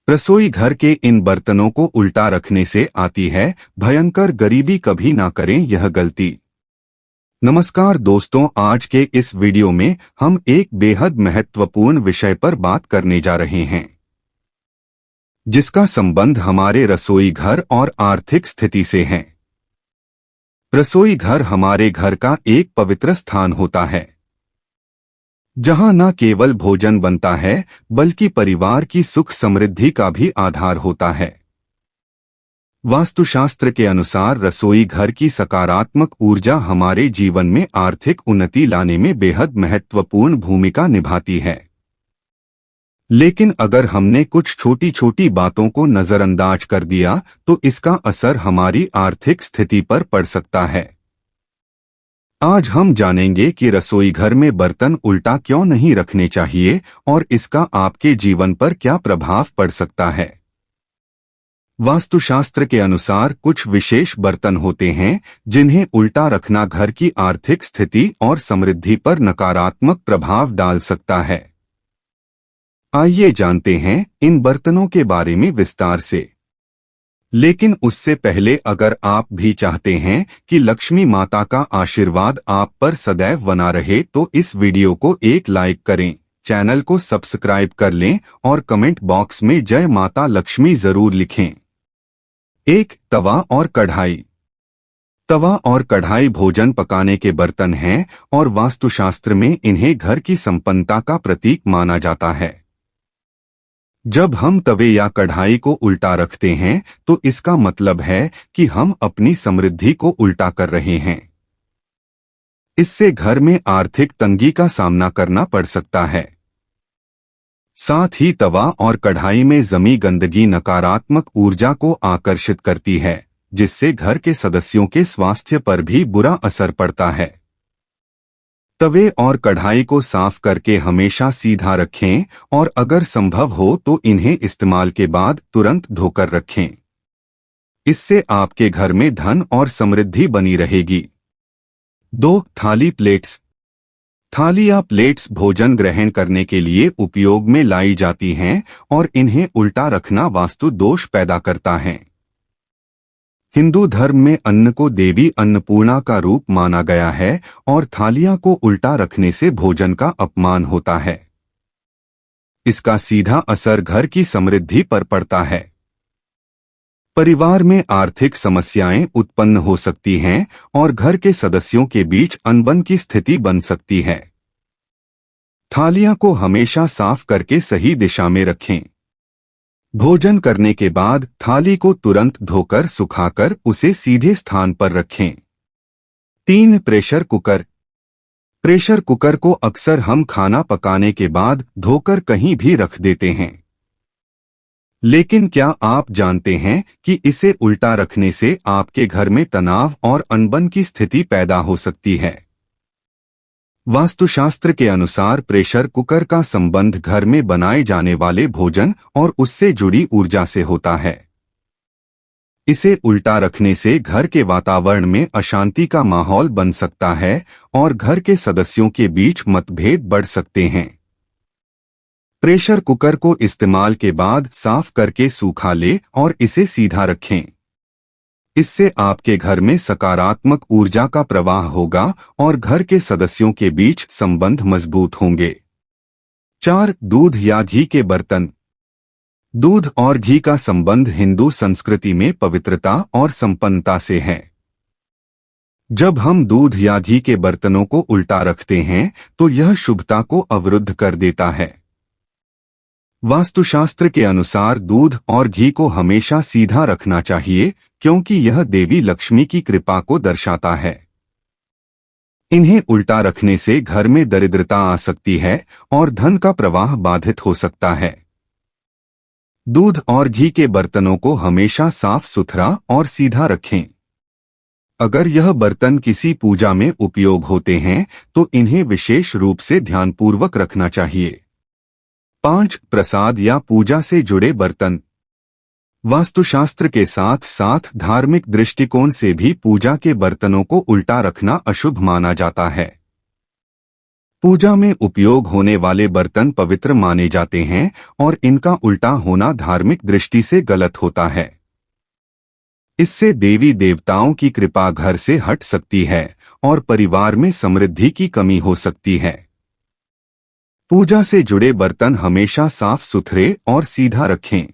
रसोई घर के इन बर्तनों को उल्टा रखने से आती है भयंकर गरीबी। कभी ना करें यह गलती। नमस्कार दोस्तों, आज के इस वीडियो में हम एक बेहद महत्वपूर्ण विषय पर बात करने जा रहे हैं, जिसका संबंध हमारे रसोई घर और आर्थिक स्थिति से है। रसोई घर हमारे घर का एक पवित्र स्थान होता है, जहां न केवल भोजन बनता है बल्कि परिवार की सुख समृद्धि का भी आधार होता है। वास्तुशास्त्र के अनुसार रसोई घर की सकारात्मक ऊर्जा हमारे जीवन में आर्थिक उन्नति लाने में बेहद महत्वपूर्ण भूमिका निभाती है। लेकिन अगर हमने कुछ छोटी छोटी बातों को नजरअंदाज कर दिया तो इसका असर हमारी आर्थिक स्थिति पर पड़ सकता है। आज हम जानेंगे कि रसोई घर में बर्तन उल्टा क्यों नहीं रखने चाहिए और इसका आपके जीवन पर क्या प्रभाव पड़ सकता है। वास्तुशास्त्र के अनुसार कुछ विशेष बर्तन होते हैं जिन्हें उल्टा रखना घर की आर्थिक स्थिति और समृद्धि पर नकारात्मक प्रभाव डाल सकता है। आइए जानते हैं इन बर्तनों के बारे में विस्तार से। लेकिन उससे पहले अगर आप भी चाहते हैं कि लक्ष्मी माता का आशीर्वाद आप पर सदैव बना रहे तो इस वीडियो को एक लाइक करें, चैनल को सब्सक्राइब कर लें और कमेंट बॉक्स में जय माता लक्ष्मी जरूर लिखें। 1. तवा और कढ़ाई। तवा और कढ़ाई भोजन पकाने के बर्तन हैं और वास्तुशास्त्र में इन्हें घर की संपन्नता का प्रतीक माना जाता है। जब हम तवे या कढ़ाई को उल्टा रखते हैं तो इसका मतलब है कि हम अपनी समृद्धि को उल्टा कर रहे हैं। इससे घर में आर्थिक तंगी का सामना करना पड़ सकता है। साथ ही तवा और कढ़ाई में जमी गंदगी नकारात्मक ऊर्जा को आकर्षित करती है, जिससे घर के सदस्यों के स्वास्थ्य पर भी बुरा असर पड़ता है। तवे और कढ़ाई को साफ करके हमेशा सीधा रखें और अगर संभव हो तो इन्हें इस्तेमाल के बाद तुरंत धोकर रखें। इससे आपके घर में धन और समृद्धि बनी रहेगी। 2. थाली प्लेट्स। थाली या प्लेट्स भोजन ग्रहण करने के लिए उपयोग में लाई जाती हैं और इन्हें उल्टा रखना वास्तु दोष पैदा करता है। हिंदू धर्म में अन्न को देवी अन्नपूर्णा का रूप माना गया है और थालियां को उल्टा रखने से भोजन का अपमान होता है। इसका सीधा असर घर की समृद्धि पर पड़ता है। परिवार में आर्थिक समस्याएं उत्पन्न हो सकती हैं और घर के सदस्यों के बीच अनबन की स्थिति बन सकती है। थालियां को हमेशा साफ करके सही दिशा में रखें। भोजन करने के बाद थाली को तुरंत धोकर सुखाकर उसे सीधे स्थान पर रखें। 3. Pressure cooker. प्रेशर कुकर को अक्सर हम खाना पकाने के बाद धोकर कहीं भी रख देते हैं। लेकिन क्या आप जानते हैं कि इसे उल्टा रखने से आपके घर में तनाव और अनबन की स्थिति पैदा हो सकती है। वास्तुशास्त्र के अनुसार प्रेशर कुकर का संबंध घर में बनाए जाने वाले भोजन और उससे जुड़ी ऊर्जा से होता है। इसे उल्टा रखने से घर के वातावरण में अशांति का माहौल बन सकता है और घर के सदस्यों के बीच मतभेद बढ़ सकते हैं। प्रेशर कुकर को इस्तेमाल के बाद साफ करके सूखा ले और इसे सीधा रखें। इससे आपके घर में सकारात्मक ऊर्जा का प्रवाह होगा और घर के सदस्यों के बीच संबंध मजबूत होंगे। 4. दूध या घी के बर्तन। दूध और घी का संबंध हिंदू संस्कृति में पवित्रता और संपन्नता से है। जब हम दूध या घी के बर्तनों को उल्टा रखते हैं तो यह शुभता को अवरुद्ध कर देता है। वास्तुशास्त्र के अनुसार दूध और घी को हमेशा सीधा रखना चाहिए क्योंकि यह देवी लक्ष्मी की कृपा को दर्शाता है। इन्हें उल्टा रखने से घर में दरिद्रता आ सकती है और धन का प्रवाह बाधित हो सकता है। दूध और घी के बर्तनों को हमेशा साफ सुथरा और सीधा रखें। अगर यह बर्तन किसी पूजा में उपयोग होते हैं तो इन्हें विशेष रूप से ध्यानपूर्वक रखना चाहिए। 5. प्रसाद या पूजा से जुड़े बर्तन। वास्तुशास्त्र के साथ साथ धार्मिक दृष्टिकोण से भी पूजा के बर्तनों को उल्टा रखना अशुभ माना जाता है। पूजा में उपयोग होने वाले बर्तन पवित्र माने जाते हैं और इनका उल्टा होना धार्मिक दृष्टि से गलत होता है। इससे देवी देवताओं की कृपा घर से हट सकती है और परिवार में समृद्धि की कमी हो सकती है। पूजा से जुड़े बर्तन हमेशा साफ सुथरे और सीधा रखें।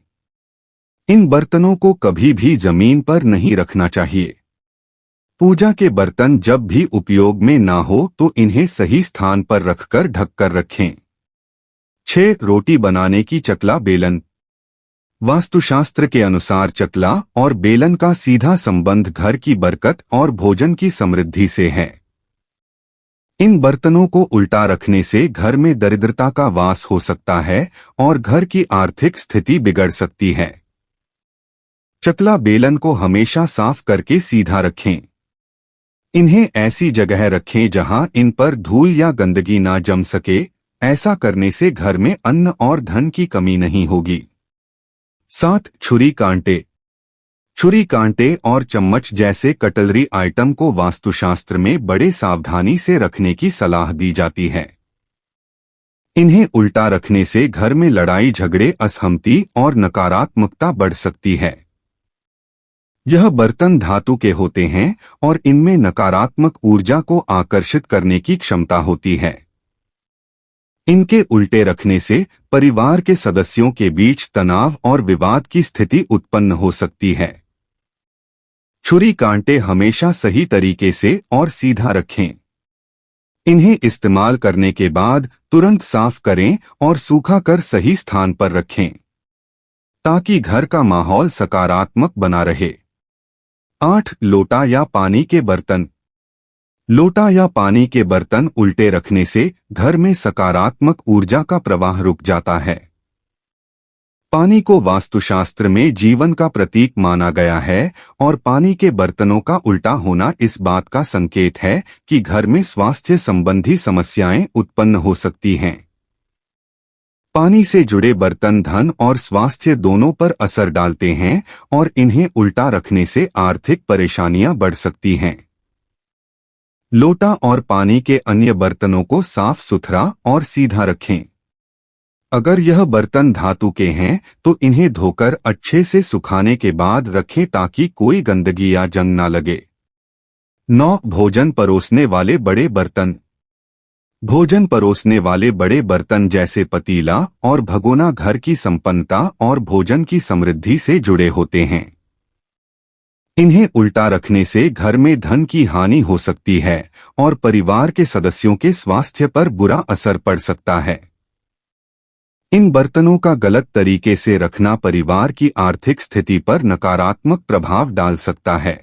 इन बर्तनों को कभी भी जमीन पर नहीं रखना चाहिए। पूजा के बर्तन जब भी उपयोग में ना हो तो इन्हें सही स्थान पर रखकर ढककर रखें। 6. रोटी बनाने की चकला बेलन। वास्तुशास्त्र के अनुसार चकला और बेलन का सीधा संबंध घर की बरकत और भोजन की समृद्धि से है। इन बर्तनों को उल्टा रखने से घर में दरिद्रता का वास हो सकता है और घर की आर्थिक स्थिति बिगड़ सकती है। चकला बेलन को हमेशा साफ करके सीधा रखें। इन्हें ऐसी जगह रखें जहां इन पर धूल या गंदगी ना जम सके। ऐसा करने से घर में अन्न और धन की कमी नहीं होगी। 7. छुरी कांटे। छुरी कांटे और चम्मच जैसे कटलरी आइटम को वास्तुशास्त्र में बड़े सावधानी से रखने की सलाह दी जाती है। इन्हें उल्टा रखने से घर में लड़ाई झगड़े, असहमति और नकारात्मकता बढ़ सकती है। यह बर्तन धातु के होते हैं और इनमें नकारात्मक ऊर्जा को आकर्षित करने की क्षमता होती है। इनके उल्टे रखने से परिवार के सदस्यों के बीच तनाव और विवाद की स्थिति उत्पन्न हो सकती है। छुरी कांटे हमेशा सही तरीके से और सीधा रखें। इन्हें इस्तेमाल करने के बाद तुरंत साफ करें और सूखा कर सही स्थान पर रखें ताकि घर का माहौल सकारात्मक बना रहे। 8. लोटा या पानी के बर्तन। लोटा या पानी के बर्तन उल्टे रखने से घर में सकारात्मक ऊर्जा का प्रवाह रुक जाता है। पानी को वास्तुशास्त्र में जीवन का प्रतीक माना गया है और पानी के बर्तनों का उल्टा होना इस बात का संकेत है कि घर में स्वास्थ्य संबंधी समस्याएं उत्पन्न हो सकती हैं। पानी से जुड़े बर्तन धन और स्वास्थ्य दोनों पर असर डालते हैं और इन्हें उल्टा रखने से आर्थिक परेशानियां बढ़ सकती हैं। लोटा और पानी के अन्य बर्तनों को साफ सुथरा और सीधा रखें। अगर यह बर्तन धातु के हैं तो इन्हें धोकर अच्छे से सुखाने के बाद रखें ताकि कोई गंदगी या जंग ना लगे। 9. भोजन परोसने वाले बड़े बर्तन। भोजन परोसने वाले बड़े बर्तन जैसे पतीला और भगोना घर की संपन्नता और भोजन की समृद्धि से जुड़े होते हैं। इन्हें उल्टा रखने से घर में धन की हानि हो सकती है और परिवार के सदस्यों के स्वास्थ्य पर बुरा असर पड़ सकता है। इन बर्तनों का गलत तरीके से रखना परिवार की आर्थिक स्थिति पर नकारात्मक प्रभाव डाल सकता है।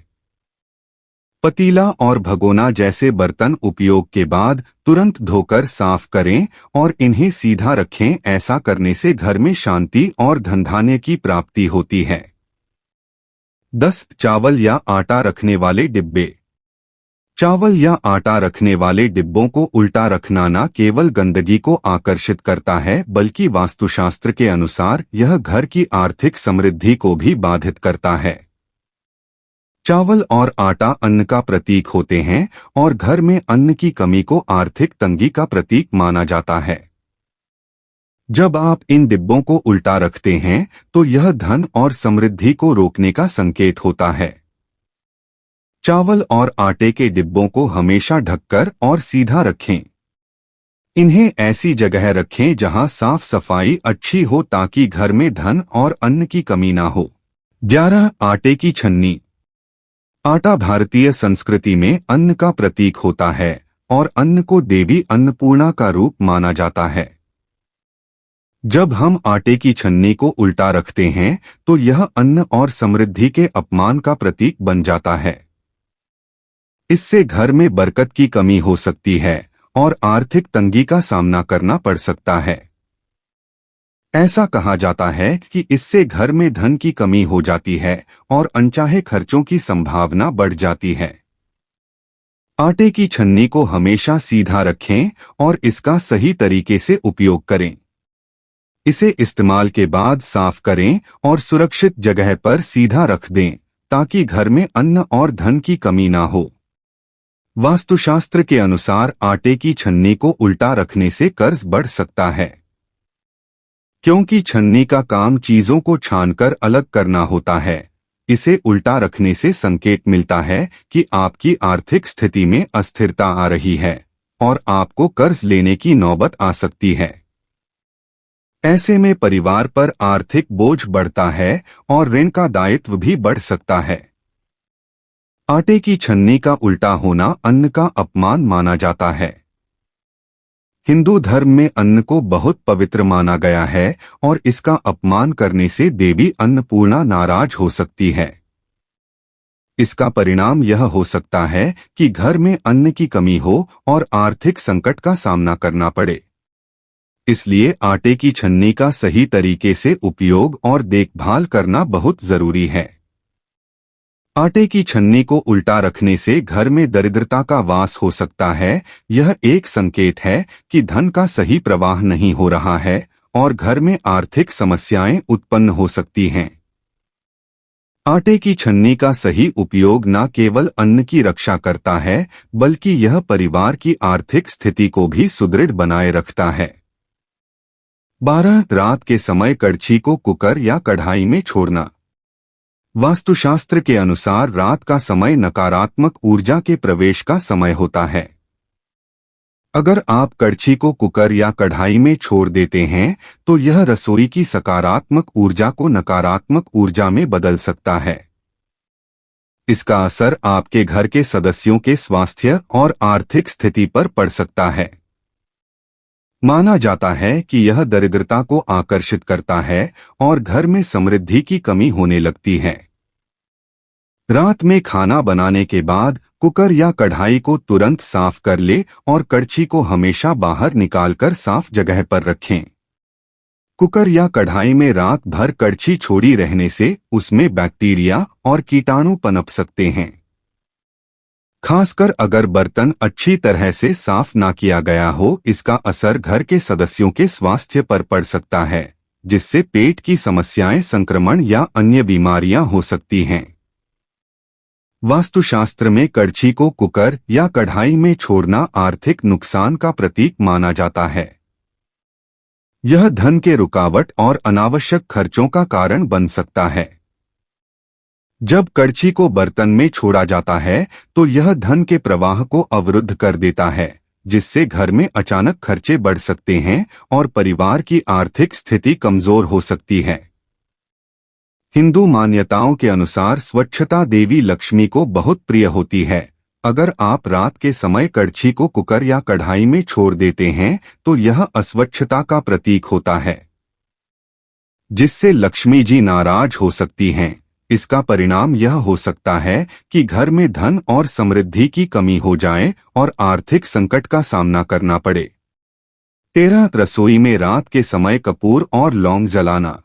पतीला और भगोना जैसे बर्तन उपयोग के बाद तुरंत धोकर साफ करें और इन्हें सीधा रखें। ऐसा करने से घर में शांति और धनधान्य की प्राप्ति होती है। 10. चावल या आटा रखने वाले डिब्बे। चावल या आटा रखने वाले डिब्बों को उल्टा रखना न केवल गंदगी को आकर्षित करता है बल्कि वास्तुशास्त्र के अनुसार यह घर की आर्थिक समृद्धि को भी बाधित करता है। चावल और आटा अन्न का प्रतीक होते हैं और घर में अन्न की कमी को आर्थिक तंगी का प्रतीक माना जाता है। जब आप इन डिब्बों को उल्टा रखते हैं तो यह धन और समृद्धि को रोकने का संकेत होता है। चावल और आटे के डिब्बों को हमेशा ढककर और सीधा रखें। इन्हें ऐसी जगह रखें जहां साफ सफाई अच्छी हो ताकि घर में धन और अन्न की कमी ना हो। 11. आटे की छन्नी। आटा भारतीय संस्कृति में अन्न का प्रतीक होता है और अन्न को देवी अन्नपूर्णा का रूप माना जाता है। जब हम आटे की छन्नी को उल्टा रखते हैं तो यह अन्न और समृद्धि के अपमान का प्रतीक बन जाता है। इससे घर में बरकत की कमी हो सकती है और आर्थिक तंगी का सामना करना पड़ सकता है। ऐसा कहा जाता है कि इससे घर में धन की कमी हो जाती है और अनचाहे खर्चों की संभावना बढ़ जाती है। आटे की छन्नी को हमेशा सीधा रखें और इसका सही तरीके से उपयोग करें। इसे इस्तेमाल के बाद साफ करें और सुरक्षित जगह पर सीधा रख दें ताकि घर में अन्न और धन की कमी ना हो। वास्तुशास्त्र के अनुसार आटे की छन्नी को उल्टा रखने से कर्ज बढ़ सकता है, क्योंकि छन्नी का काम चीजों को छानकर अलग करना होता है। इसे उल्टा रखने से संकेत मिलता है कि आपकी आर्थिक स्थिति में अस्थिरता आ रही है और आपको कर्ज लेने की नौबत आ सकती है। ऐसे में परिवार पर आर्थिक बोझ बढ़ता है और ऋण का दायित्व भी बढ़ सकता है। आटे की छन्नी का उल्टा होना अन्न का अपमान माना जाता है। हिंदू धर्म में अन्न को बहुत पवित्र माना गया है और इसका अपमान करने से देवी अन्नपूर्णा नाराज हो सकती है। इसका परिणाम यह हो सकता है कि घर में अन्न की कमी हो और आर्थिक संकट का सामना करना पड़े। इसलिए आटे की छन्नी का सही तरीके से उपयोग और देखभाल करना बहुत जरूरी है। आटे की छन्नी को उल्टा रखने से घर में दरिद्रता का वास हो सकता है। यह एक संकेत है कि धन का सही प्रवाह नहीं हो रहा है और घर में आर्थिक समस्याएं उत्पन्न हो सकती हैं। आटे की छन्नी का सही उपयोग न केवल अन्न की रक्षा करता है, बल्कि यह परिवार की आर्थिक स्थिति को भी सुदृढ़ बनाए रखता है। 12 रात के समय कड़छी को कुकर या कढ़ाई में छोड़ना। वास्तुशास्त्र के अनुसार रात का समय नकारात्मक ऊर्जा के प्रवेश का समय होता है। अगर आप कड़छी को कुकर या कढ़ाई में छोड़ देते हैं तो यह रसोई की सकारात्मक ऊर्जा को नकारात्मक ऊर्जा में बदल सकता है। इसका असर आपके घर के सदस्यों के स्वास्थ्य और आर्थिक स्थिति पर पड़ सकता है। माना जाता है कि यह दरिद्रता को आकर्षित करता है और घर में समृद्धि की कमी होने लगती है। रात में खाना बनाने के बाद कुकर या कढ़ाई को तुरंत साफ कर ले और कड़छी को हमेशा बाहर निकालकर साफ जगह पर रखें। कुकर या कढ़ाई में रात भर कड़छी छोड़ी रहने से उसमें बैक्टीरिया और कीटाणु पनप सकते हैं। खासकर अगर बर्तन अच्छी तरह से साफ ना किया गया हो, इसका असर घर के सदस्यों के स्वास्थ्य पर पड़ सकता है, जिससे पेट की समस्याएं, संक्रमण या अन्य बीमारियां हो सकती हैं। वास्तुशास्त्र में कड़छी को कुकर या कढ़ाई में छोड़ना आर्थिक नुकसान का प्रतीक माना जाता है। यह धन के रुकावट और अनावश्यक खर्चों का कारण बन सकता है। जब कड़छी को बर्तन में छोड़ा जाता है तो यह धन के प्रवाह को अवरुद्ध कर देता है, जिससे घर में अचानक खर्चे बढ़ सकते हैं और परिवार की आर्थिक स्थिति कमजोर हो सकती है। हिंदू मान्यताओं के अनुसार स्वच्छता देवी लक्ष्मी को बहुत प्रिय होती है। अगर आप रात के समय कड़छी को कुकर या कढ़ाई में छोड़ देते हैं तो यह अस्वच्छता का प्रतीक होता है, जिससे लक्ष्मी जी नाराज हो सकती हैं। इसका परिणाम यह हो सकता है कि घर में धन और समृद्धि की कमी हो जाए और आर्थिक संकट का सामना करना पड़े। 13 रसोई में रात के समय कपूर और लौंग जलाना।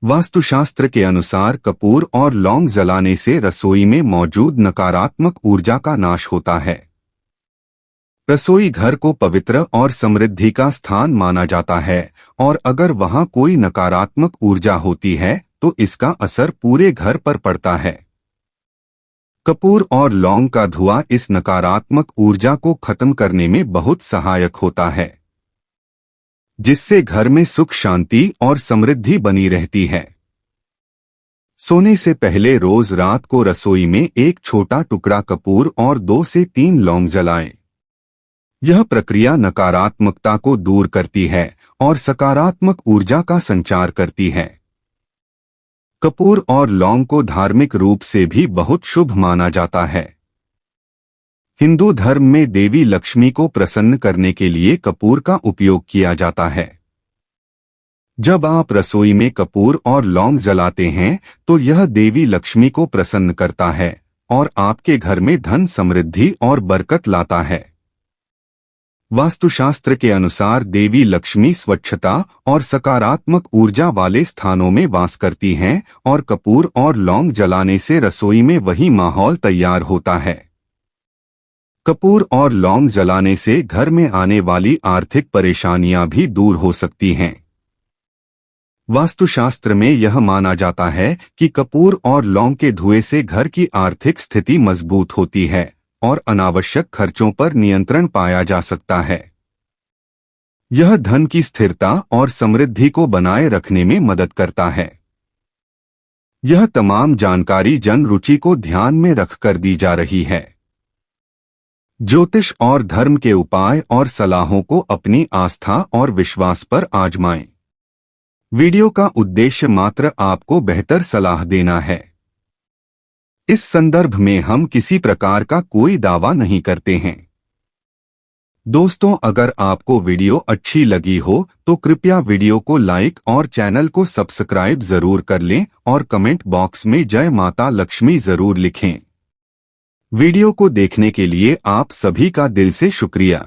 वास्तुशास्त्र के अनुसार कपूर और लौंग जलाने से रसोई में मौजूद नकारात्मक ऊर्जा का नाश होता है। रसोई घर को पवित्र और समृद्धि का स्थान माना जाता है और अगर वहां कोई नकारात्मक ऊर्जा होती है तो इसका असर पूरे घर पर पड़ता है। कपूर और लौंग का धुआं इस नकारात्मक ऊर्जा को खत्म करने में बहुत सहायक होता है, जिससे घर में सुख, शांति और समृद्धि बनी रहती है। सोने से पहले रोज रात को रसोई में एक छोटा टुकड़ा कपूर और 2 से 3 लौंग जलाएं। यह प्रक्रिया नकारात्मकता को दूर करती है और सकारात्मक ऊर्जा का संचार करती है। कपूर और लौंग को धार्मिक रूप से भी बहुत शुभ माना जाता है। हिंदू धर्म में देवी लक्ष्मी को प्रसन्न करने के लिए कपूर का उपयोग किया जाता है। जब आप रसोई में कपूर और लौंग जलाते हैं तो यह देवी लक्ष्मी को प्रसन्न करता है और आपके घर में धन, समृद्धि और बरकत लाता है। वास्तुशास्त्र के अनुसार देवी लक्ष्मी स्वच्छता और सकारात्मक ऊर्जा वाले स्थानों में वास करती हैं और कपूर और लौंग जलाने से रसोई में वही माहौल तैयार होता है। कपूर और लौंग जलाने से घर में आने वाली आर्थिक परेशानियां भी दूर हो सकती हैं। वास्तुशास्त्र में यह माना जाता है कि कपूर और लौंग के धुएं से घर की आर्थिक स्थिति मजबूत होती है और अनावश्यक खर्चों पर नियंत्रण पाया जा सकता है। यह धन की स्थिरता और समृद्धि को बनाए रखने में मदद करता है। यह तमाम जानकारी जन रुचि को ध्यान में रखकर दी जा रही है। ज्योतिष और धर्म के उपाय और सलाहों को अपनी आस्था और विश्वास पर आजमाएं। वीडियो का उद्देश्य मात्र आपको बेहतर सलाह देना है। इस संदर्भ में हम किसी प्रकार का कोई दावा नहीं करते हैं। दोस्तों, अगर आपको वीडियो अच्छी लगी हो तो कृपया वीडियो को लाइक और चैनल को सब्सक्राइब जरूर कर लें और कमेंट बॉक्स में जय माता लक्ष्मी जरूर लिखें। वीडियो को देखने के लिए आप सभी का दिल से शुक्रिया।